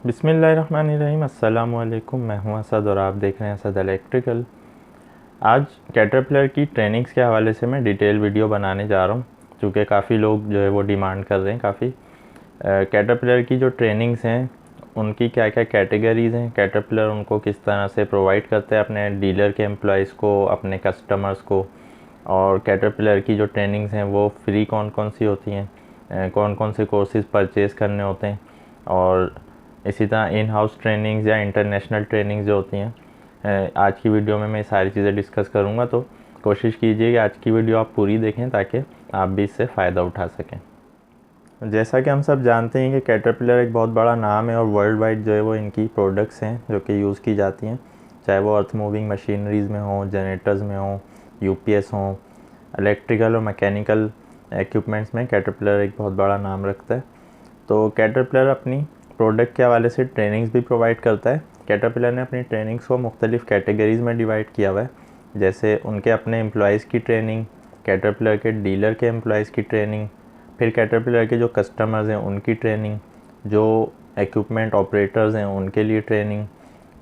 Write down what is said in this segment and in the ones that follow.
बिस्मिल्लाहिर्रहमानिर्रहीम। अस्सलाम वालेकुम। मैं हूं असद और आप देख रहे हैं असद इलेक्ट्रिकल। आज कैटरपिलर की ट्रेनिंग्स के हवाले से मैं डिटेल वीडियो बनाने जा रहा हूं, क्योंकि काफ़ी लोग जो है वो डिमांड कर रहे हैं। काफ़ी कैटरपिलर की जो ट्रेनिंग्स हैं उनकी क्या क्या कैटेगरीज़ हैं, कैटरपिलर उनको किस तरह से प्रोवाइड करते हैं अपने डीलर के एम्प्लॉयज़ को, अपने कस्टमर्स को, और कैटरपिलर की जो ट्रेनिंग्स हैं वो फ्री कौन कौन सी होती हैं, कौन कौन से कोर्सेज़ परचेज़ करने होते हैं, और इसी तरह इन हाउस ट्रेनिंग्स या इंटरनेशनल ट्रेनिंग्स जो होती हैं। आज की वीडियो में मैं सारी चीज़ें डिस्कस करूँगा, तो कोशिश कीजिए कि आज की वीडियो आप पूरी देखें ताकि आप भी इससे फ़ायदा उठा सकें। जैसा कि हम सब जानते हैं कि कैटरपिलर एक बहुत बड़ा नाम है और वर्ल्ड वाइड जो है वो इनकी प्रोडक्ट्स हैं जो कि यूज़ की जाती हैं, चाहे वो अर्थ मूविंग मशीनरीज़ में हों, जनरेटर्स में हों, यूपीएस हों, इलेक्ट्रिकल और मैकेनिकल इक्विपमेंट्स में कैटरपिलर एक बहुत बड़ा नाम रखता है। तो कैटरपिलर अपनी प्रोडक्ट के हवाले से ट्रेनिंग्स भी प्रोवाइड करता है। कैटरपिलर ने अपनी ट्रेनिंग्स को मुख्तलिफ़ कैटेगरीज़ में डिवाइड किया हुआ है, जैसे उनके अपने एम्प्लॉयज़ की ट्रेनिंग, कैटरपिलर के डीलर के एम्प्लॉयज़ की ट्रेनिंग, फिर कैटरपिलर के जो कस्टमर्स हैं उनकी ट्रेनिंग, जो इक्विपमेंट ऑपरेटर्स हैं उनके लिए ट्रेनिंग,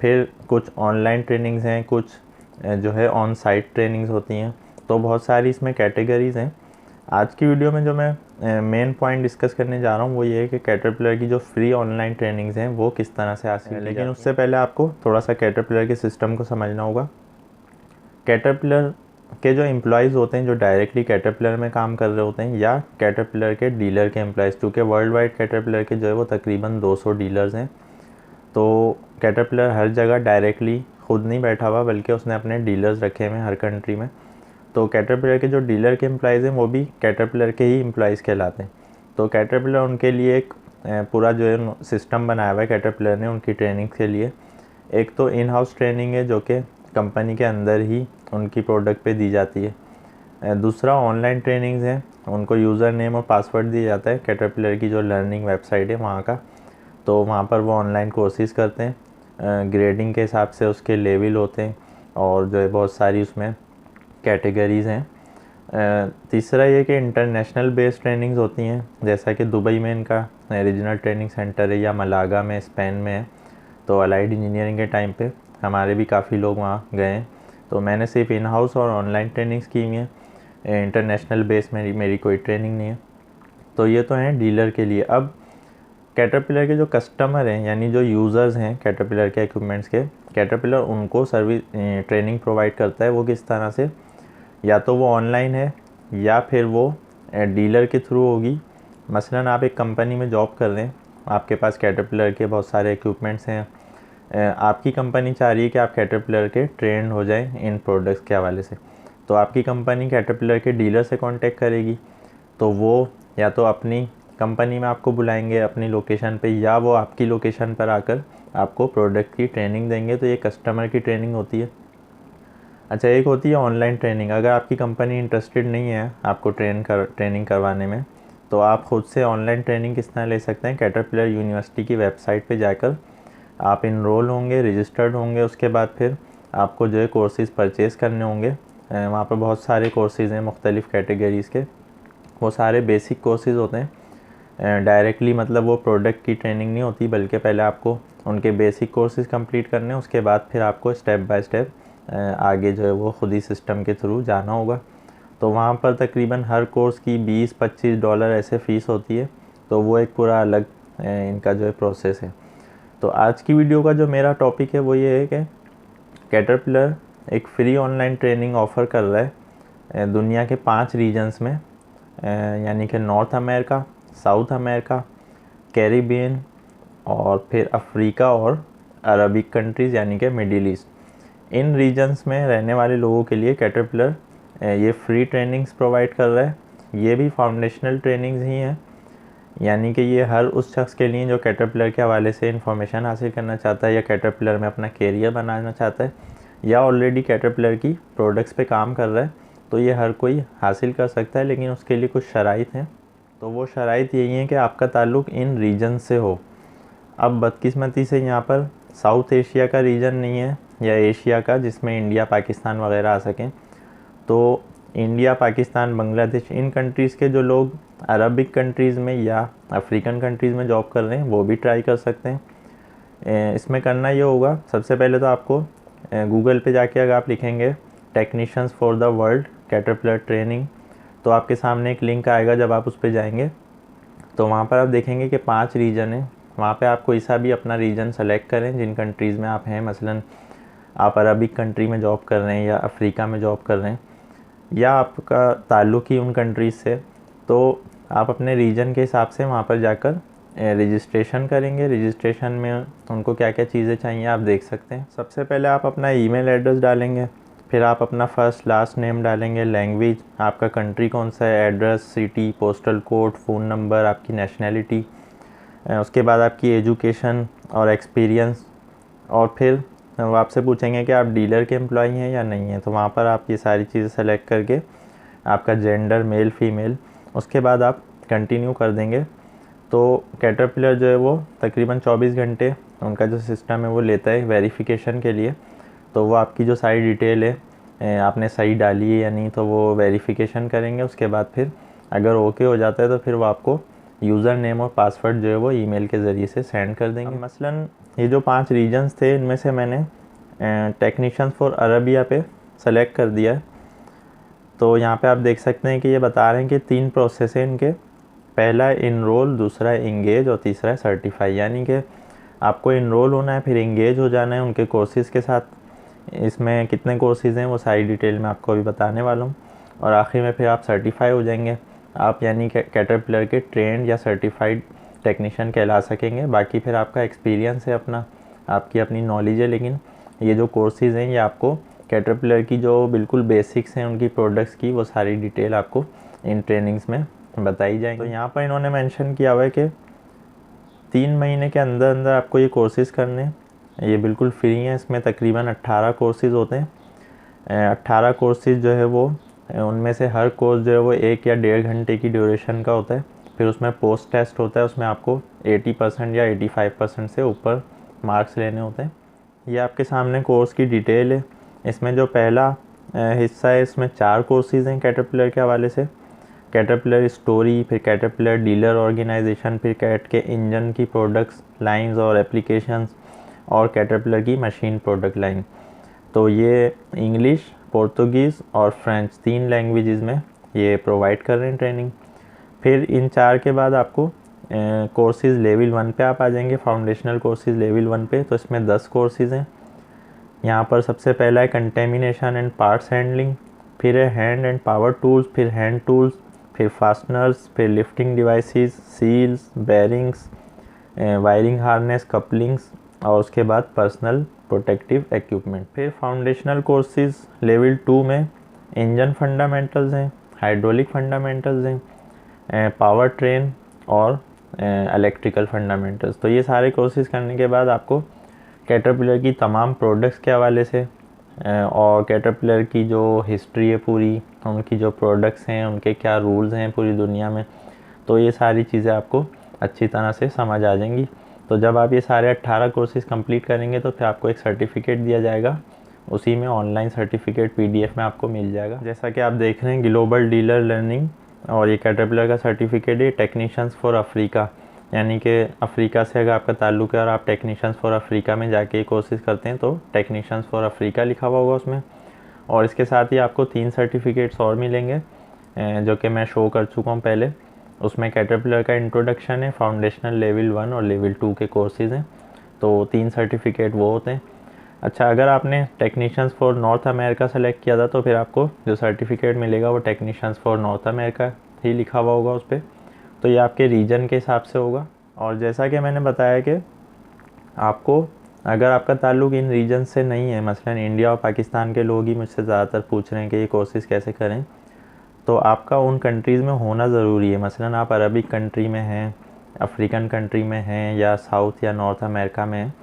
फिर कुछ ऑनलाइन ट्रेनिंग्स हैं, कुछ जो है ऑन साइट ट्रेनिंग्स होती हैं। तो बहुत सारी इसमें कैटेगरीज़ हैं। आज की वीडियो में जो मैं मेन पॉइंट डिस्कस करने जा रहा हूँ वो ये है कि कैटरपिलर की जो फ्री ऑनलाइन ट्रेनिंग्स हैं वो किस तरह से हासिल की, लेकिन उससे पहले आपको थोड़ा सा कैटरपिलर के सिस्टम को समझना होगा। कैटरपिलर के जो एम्प्लॉयज़ होते हैं जो डायरेक्टली कैटरपिलर में काम कर रहे होते हैं, या कैटरपिलर के डीलर के एम्प्लॉयज़, क्योंकि वर्ल्ड वाइड कैटरपिलर के जो है वो तकरीबन 200 डीलर्स हैं। तो कैटरपिलर हर जगह डायरेक्टली खुद नहीं बैठा हुआ, बल्कि उसने अपने डीलर्स रखे हुए हैं हर कंट्री में। तो कैटरपिलर के जो डीलर के एम्प्लॉयज़ हैं वो भी कैटरपिलर के ही एम्प्लॉयज़ कहलाते हैं। तो कैटरपिलर उनके लिए एक पूरा जो है सिस्टम बनाया हुआ है कैटरपिलर ने उनकी ट्रेनिंग के लिए। एक तो इन हाउस ट्रेनिंग है जो कि कंपनी के अंदर ही उनकी प्रोडक्ट पे दी जाती है। दूसरा ऑनलाइन ट्रेनिंग्स हैं, उनको यूज़र नेम और पासवर्ड दिया जाता है कैटरपिलर की जो लर्निंग वेबसाइट है वहाँ का। तो वहाँ पर वो ऑनलाइन कोर्सेज़ करते हैं, ग्रेडिंग के हिसाब से उसके लेवल होते हैं, और जो है बहुत सारी उसमें कैटेगरीज़ हैं। तीसरा ये कि इंटरनेशनल बेस्ड ट्रेनिंग्स होती हैं, जैसा कि दुबई में इनका रीजनल ट्रेनिंग सेंटर है, या मलागा में स्पेन में है। तो अलाइड इंजीनियरिंग के टाइम पे हमारे भी काफ़ी लोग वहाँ गए हैं। तो मैंने सिर्फ इन हाउस और ऑनलाइन ट्रेनिंग्स की हुई हैं, इंटरनेशनल बेस में मेरी कोई ट्रेनिंग नहीं है। तो ये तो हैं डीलर के लिए। अब कैटरपिलर के जो कस्टमर हैं, यानी जो यूज़र्स हैं कैटरपिलर के इक्विपमेंट्स के, कैटरपिलर उनको सर्विस ट्रेनिंग प्रोवाइड करता है। वो किस तरह से, या तो वो ऑनलाइन है या फिर वो डीलर के थ्रू होगी। मसलन आप एक कंपनी में जॉब कर रहे हैं, आपके पास कैटरपिलर के बहुत सारे इक्विपमेंट्स हैं, आपकी कंपनी चाह रही है कि आप कैटरपिलर के ट्रेंड हो जाएं इन प्रोडक्ट्स के हवाले से। तो आपकी कंपनी कैटरपिलर के डीलर से कांटेक्ट करेगी, तो वो या तो अपनी कंपनी में आपको बुलाएंगे अपनी लोकेशन पे, या वो आपकी लोकेशन पर आकर आपको प्रोडक्ट की ट्रेनिंग देंगे। तो ये कस्टमर की ट्रेनिंग होती है। अच्छा, एक होती है ऑनलाइन ट्रेनिंग। अगर आपकी कंपनी इंटरेस्टेड नहीं है आपको ट्रेनिंग करवाने में, तो आप ख़ुद से ऑनलाइन ट्रेनिंग किस तरह ले सकते हैं। कैटरपिलर यूनिवर्सिटी की वेबसाइट पे जाकर आप इनरोल होंगे, रजिस्टर्ड होंगे, उसके बाद फिर आपको जो है कोर्सेज़ परचेज़ करने होंगे। वहाँ पर बहुत सारे कोर्सेज़ हैं मुख्तलिफ़ कैटेगरीज़ के। वो सारे बेसिक कोर्सेज़ होते हैं। डायरेक्टली मतलब वो प्रोडक्ट की ट्रेनिंग नहीं होती, बल्कि पहले आपको उनके बेसिक कोर्सेज़ कंप्लीट करने हैं, उसके बाद फिर आपको स्टेप बाय स्टेप आगे जो है वो ख़ुद ही सिस्टम के थ्रू जाना होगा। तो वहाँ पर तकरीबन हर कोर्स की $20-25 ऐसे फ़ीस होती है। तो वो एक पूरा अलग इनका जो है प्रोसेस है। तो आज की वीडियो का जो मेरा टॉपिक है वो ये है कि कैटरपिलर एक फ्री ऑनलाइन ट्रेनिंग ऑफ़र कर रहा है दुनिया के 5 रीजन्स में, यानी कि north America, south America, Caribbean, और फिर अफ्रीका और अरबिक कंट्रीज़ यानी कि मिडिल ईस्ट। इन रीजन्स में रहने वाले लोगों के लिए कैटरपिलर ये फ्री ट्रेनिंग्स प्रोवाइड कर रहा है। ये भी फाउंडेशनल ट्रेनिंग्स ही हैं, यानी कि ये हर उस शख्स के लिए जो कैटरपिलर के हवाले से इंफॉर्मेशन हासिल करना चाहता है, या कैटरपिलर में अपना कैरियर बनाना चाहता है, या ऑलरेडी कैटरपिलर की प्रोडक्ट्स पे काम कर रहा है। तो ये हर कोई हासिल कर सकता है, लेकिन उसके लिए कुछ शराइत हैं। तो वो शराइत यही है कि आपका ताल्लुक़ इन रीजन से हो। अब बदकिस्मती से यहाँ पर साउथ एशिया का रीजन नहीं है, या एशिया का जिसमें इंडिया पाकिस्तान वगैरह आ सकें। तो इंडिया, पाकिस्तान, बांग्लादेश, इन कंट्रीज़ के जो लोग अरबिक कंट्रीज़ में या अफ्रीकन कंट्रीज़ में जॉब कर रहे हैं वो भी ट्राई कर सकते हैं। इसमें करना ये होगा, सबसे पहले तो आपको गूगल पे जाके अगर आप लिखेंगे technicians for the world caterpillar training, तो आपके सामने एक लिंक आएगा। जब आप उस पर जाएंगे तो वहाँ पर आप देखेंगे कि 5 रीजन है। वहाँ पे आप कोई सा भी अपना रीजन सेलेक्ट करें जिन कंट्रीज़ में आप हैं। मसलन आप अरबिक कंट्री में जॉब कर रहे हैं या अफ्रीका में जॉब कर रहे हैं या आपका ताल्लुक़ ही उन कंट्रीज़ से, तो आप अपने रीजन के हिसाब से वहाँ पर जाकर रजिस्ट्रेशन करेंगे। रजिस्ट्रेशन में उनको क्या क्या चीज़ें चाहिए आप देख सकते हैं। सबसे पहले आप अपना ईमेल एड्रेस डालेंगे, फिर आप अपना फर्स्ट लास्ट नेम डालेंगे, लैंग्वेज, आपका कंट्री कौन सा है, address, city, postal code, phone number, आपकी नेशनैलिटी, उसके बाद आपकी एजुकेशन और एक्सपीरियंस, और फिर वो आपसे पूछेंगे कि आप डीलर के एम्प्लॉई हैं या नहीं हैं, तो वहाँ पर आप ये सारी चीज़ें सेलेक्ट करके आपका जेंडर मेल फीमेल, उसके बाद आप कंटिन्यू कर देंगे। तो कैटरपिलर जो है वो तकरीबन 24 घंटे उनका जो सिस्टम है वो लेता है वेरिफिकेशन के लिए। तो वो आपकी जो सारी डिटेल है आपने सही डाली है या नहीं, तो वो वेरिफिकेशन करेंगे। उसके बाद फिर अगर ओके हो जाता है तो फिर वो आपको यूज़र नेम और पासवर्ड जो है वो ईमेल के ज़रिए से सेंड कर देंगे। मसलन ये जो 5 रीजन्स थे इनमें से मैंने टेक्नीशियंस फॉर अरबिया पे सेलेक्ट कर दिया है। तो यहाँ पे आप देख सकते हैं कि ये बता रहे हैं कि 3 प्रोसेस है इनके। पहला है इनरोल, दूसरा है इंगेज और तीसरा है सर्टिफाई। यानी कि आपको इनरोल होना है, फिर इंगेज हो जाना है उनके कोर्सेज़ के साथ। इसमें कितने कोर्सेज़ हैं वो सारी डिटेल मैं आपको अभी बताने वाला हूँ। और आखिर में फिर आप सर्टिफाई हो जाएंगे। आप यानी कि कैटरपिलर के ट्रेंड या सर्टिफाइड टेक्नीशियन कहला सकेंगे। बाकी फिर आपका एक्सपीरियंस है अपना, आपकी अपनी नॉलेज है, लेकिन ये जो कोर्सेज़ हैं ये आपको कैटरपिलर की जो बिल्कुल बेसिक्स हैं उनकी प्रोडक्ट्स की, वो सारी डिटेल आपको इन ट्रेनिंग्स में बताई जाएंगी। तो यहाँ पर इन्होंने मेंशन किया हुआ है कि 3 महीने के अंदर अंदर आपको ये कोर्सेज़ करने हैं। ये बिल्कुल फ्री हैं। इसमें तकरीबन 18 कोर्सेज़ होते हैं। 18 कोर्सेज़ जो है वो उनमें से हर कोर्स जो है वो 1 या 1.5 घंटे की ड्यूरेशन का होता है। फिर उसमें पोस्ट टेस्ट होता है, उसमें आपको 80% या 85% से ऊपर मार्क्स लेने होते हैं। ये आपके सामने कोर्स की डिटेल है। इसमें जो पहला हिस्सा है इसमें 4 कोर्सेज़ हैं कैटरपिलर के हवाले से। कैटरपिलर स्टोरी, फिर कैटरपिलर डीलर ऑर्गेनाइजेशन, फिर कैट के इंजन की प्रोडक्ट्स लाइंस और एप्लीकेशंस, और कैटरपिलर की मशीन प्रोडक्ट लाइन। तो ये इंग्लिश, पोर्तुगीज़ और फ्रेंच 3 लैंग्वेजेस में ये प्रोवाइड कर रहे हैं ट्रेनिंग। फिर इन 4 के बाद आपको कोर्सेज़ लेवल 1 पे आप आ जाएंगे, फाउंडेशनल कोर्सेज़ लेवल 1 पे। तो इसमें 10 कोर्सेज़ हैं। यहाँ पर सबसे पहला है कंटेमिनेशन एंड पार्ट्स हैंडलिंग, फिर है हैंड एंड पावर टूल्स, फिर हैंड टूल्स, फिर फास्टनर्स, फिर lifting devices, seals, bearings, wiring harness, couplings, और उसके बाद पर्सनल प्रोटेक्टिव इक्विपमेंट। फिर फाउंडेशनल कोर्सेज़ लेवल 2 में इंजन फंडामेंटल्स हैं, हाइड्रोलिक फंडामेंटल्स हैं, पावर ट्रेन और इलेक्ट्रिकल फंडामेंटल्स। तो ये सारे कोर्सेज़ करने के बाद आपको कैटरपिलर की तमाम प्रोडक्ट्स के हवाले से और कैटरपिलर की जो हिस्ट्री है पूरी, उनकी जो प्रोडक्ट्स हैं, उनके क्या रूल्स हैं पूरी दुनिया में, तो ये सारी चीज़ें आपको अच्छी तरह से समझ आ जाएंगी। तो जब आप ये सारे 18 कोर्सेज़ कंप्लीट करेंगे तो फिर आपको एक सर्टिफिकेट दिया जाएगा। उसी में ऑनलाइन सर्टिफिकेट PDF में आपको मिल जाएगा। जैसा कि आप देख रहे हैं ग्लोबल डीलर लर्निंग, और ये कैटरपिलर का सर्टिफिकेट है टेक्नीशियंस फॉर अफ्रीका। यानी कि अफ्रीका से अगर आपका ताल्लुक़ है और आप टेक्नीशियंस फॉर अफ्रीका में जाके कोर्सेज़ करते हैं तो टेक्नीशियंस फॉर अफ्रीका लिखा हुआ होगा उसमें। और इसके साथ ही आपको 3 सर्टिफिकेट्स और मिलेंगे जो कि मैं शो कर चुका हूँ पहले। उसमें कैटरपिलर का इंट्रोडक्शन है, फाउंडेशनल लेवल 1 और लेवल 2 के कोर्सेज़ हैं। तो 3 सर्टिफिकेट वो होते हैं। अच्छा, अगर आपने technicians for north America select किया था तो फिर आपको जो सर्टिफिकेट मिलेगा वो टेक्नीशियंस फॉर नॉर्थ अमेरिका ही लिखा हुआ होगा उस पर। तो ये आपके रीजन के हिसाब से होगा। और जैसा कि मैंने बताया कि आपको अगर आपका ताल्लुक़ इन रीजन से नहीं है, मसलन इंडिया और पाकिस्तान के लोग ही मुझसे ज़्यादातर पूछ रहे हैं कि ये कोर्सेज़ कैसे करें, तो आपका उन कंट्रीज़ में होना ज़रूरी है। मसलन आप अरबिक कंट्री में हैं, अफ्रीकन कंट्री में हैं, या साउथ या नॉर्थ अमेरिका में हैं,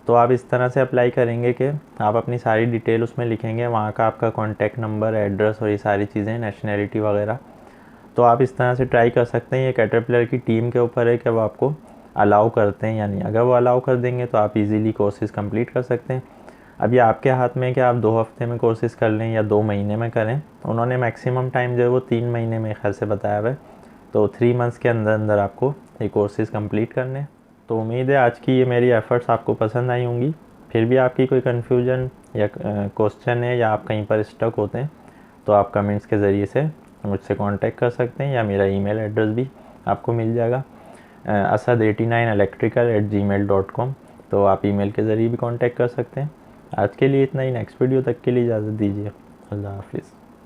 तो आप इस तरह से अप्लाई करेंगे कि आप अपनी सारी डिटेल उसमें लिखेंगे, वहाँ का आपका कॉन्टैक्ट नंबर, एड्रेस और ये सारी चीज़ें, नेशनैलिटी वगैरह। तो आप इस तरह से ट्राई कर सकते हैं। ये कैटरपिलर की टीम के ऊपर है कि वो आपको अलाउ करते हैं या नहीं। अगर वो अलाउ कर देंगे तो आप इजीली कोर्सेज़ कंप्लीट कर सकते हैं। अब ये आपके हाथ में है कि आप 2 हफ्ते में कोर्सेज़ कर लें या 2 महीने में करें। उन्होंने मैक्सिमम टाइम जो है वो 3 महीने में ख्याल से बताया हुआ है। तो 3 मंथ्स के अंदर अंदर आपको ये कोर्सेज़ कंप्लीट करने। तो उम्मीद है आज की ये मेरी एफ़र्ट्स आपको पसंद आई होंगी। फिर भी आपकी कोई कन्फ्यूजन या क्वेश्चन है या आप कहीं पर स्टक होते हैं तो आप कमेंट्स के ज़रिए से मुझसे कांटेक्ट कर सकते हैं, या मेरा ईमेल एड्रेस भी आपको मिल जाएगा asad89electrical@gmail.com। तो आप ईमेल के ज़रिए भी कांटेक्ट कर सकते हैं। आज के लिए इतना ही, नेक्स्ट वीडियो तक के लिए इजाज़त दीजिए। अल्लाह हाफिज़।